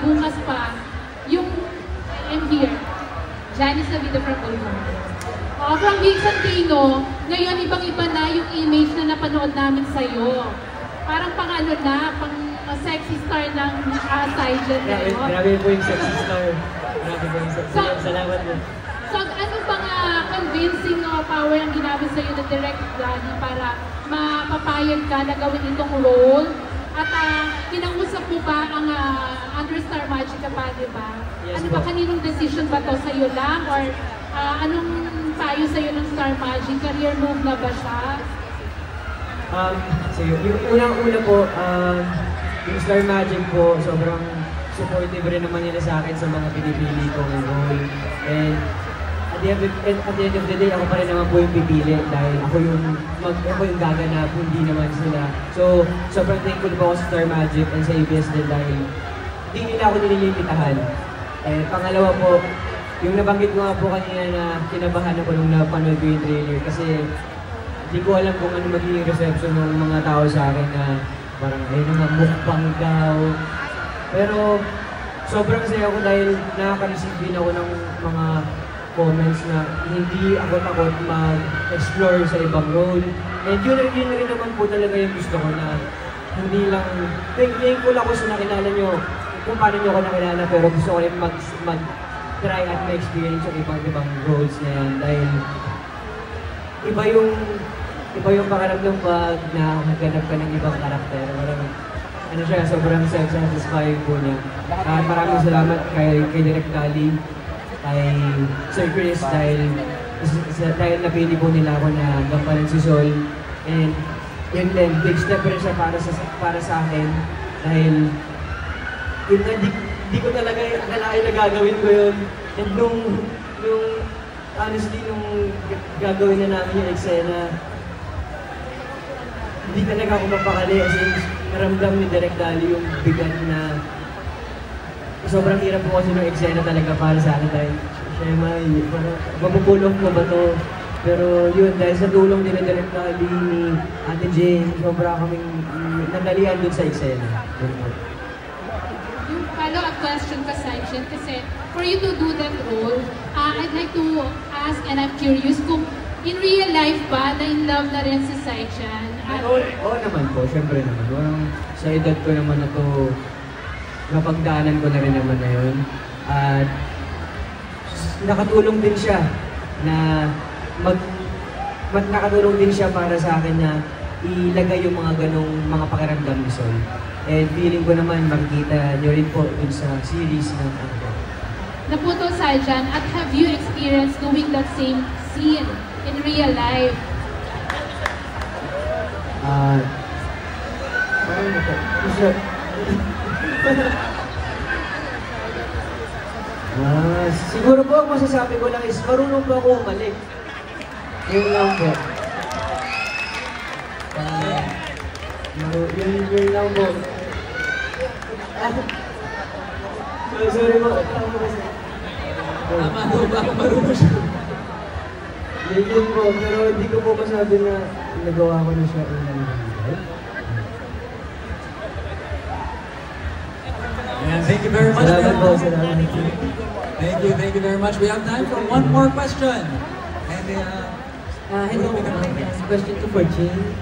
bukas pa, yung I'm here. Janice Navida from Ulma. From Big Santino, ngayon ibang-iba na yung image na napanood namin sa'yo. Parang pang ano na, pang sexy star ng Saijan na yun. Grabe po yung sexy star. Grabe po yung sexy star. Salamat po. So, ano bang convincing power ang ginamit sa'yo ng Direct Daddy para mapapayag ka na gawin itong role? At kinausap mo ba ang Under Star Magica pa, di ba? Yes, ano ba, kaninong decision ba to sa'yo lang? Or anong payo sa'yo ng Star Magic? Career move na ba siya? So yung unang-una po, yung Star Magic po, sobrang supportive rin naman nila sa akin sa mga pinipili kong role. And at the end of the day, ako pa rin naman po yung pipili dahil ako yung gaganap, hindi naman sila. So, sobrang thankful po ako sa Star Magic and sa ABS din dahil hindi nila ako nililimitahan. And pangalawa po, yung nabanggit ko nga po kanina na kinabahan ako nung napanood ko yung trailer kasi hindi ko alam kung ano magiging reception ng mga tao sa akin na parang ayun nga, mukbang daw. Pero sobrang saya ko dahil nakaka-receive din ako ng mga comments na hindi ako takot mag-explore sa ibang role. And yun rin naman po talaga yung gusto ko na hindi lang, thankful ako sa nakilala nyo kung paano nyo ako nakilala pero gusto ko rin mag-try at ma-experience yung ibang roles na yan dahil iba yung pakaramdam pag nakaganap ka ng ibang karakter. Ano siya, sobrang satisfying po niya. At maraming salamat kay Direct Dali, kay Sir Chris dahil napili po nila ako na gampanan si Sol. And yun din, big step rin siya para sa akin dahil yun na, di ko talaga akalain na gagawin ko yun. And honestly, nung gagawin na namin yung eksena, hindi talaga ako mapakali as in, naramdam ni Direct Dali yung bigat na sobrang hirap po kasi ng eksena talaga para sa akin dahil syema, mabubulong ko ba to? Pero yun, dahil sa tulong nila Direct Dali, ni Ate Jane, sobra kaming nadalian dun sa eksena. Yung follow-up question ka, Saijan, kasi for you to do that role, I'd like to ask, and I'm curious, kung in real life ba, na in love na rin si Saijan? Oo naman po, syempre naman. Parang sa edad ko naman na to, napagdaanan ko na rin naman na yun. At nakatulong din siya na nakatulong din siya para sa akin na ilagay yung mga ganong mga pakiramdam ni Sol. And feeling ko naman makikita nyo rin po dun sa series ng Angko. Naputol, Saijan, at have you experienced doing that same scene in real life? Parang siguro po ang masasabi ko lang is marunong po ako umalik. Yun lang po. Yun lang po. Sorry po. Tama po ba? Marunong siya. Yun po, pero hindi ko po masabi na nagawa ko na siya in real life. Yeah, thank you very much. Salamat po, salamat. Thank you very much. We have time for one more question. And hello, question to for Jane.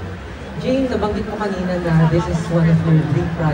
Jane, nabanggit mo kanina na this is one of your dream projects.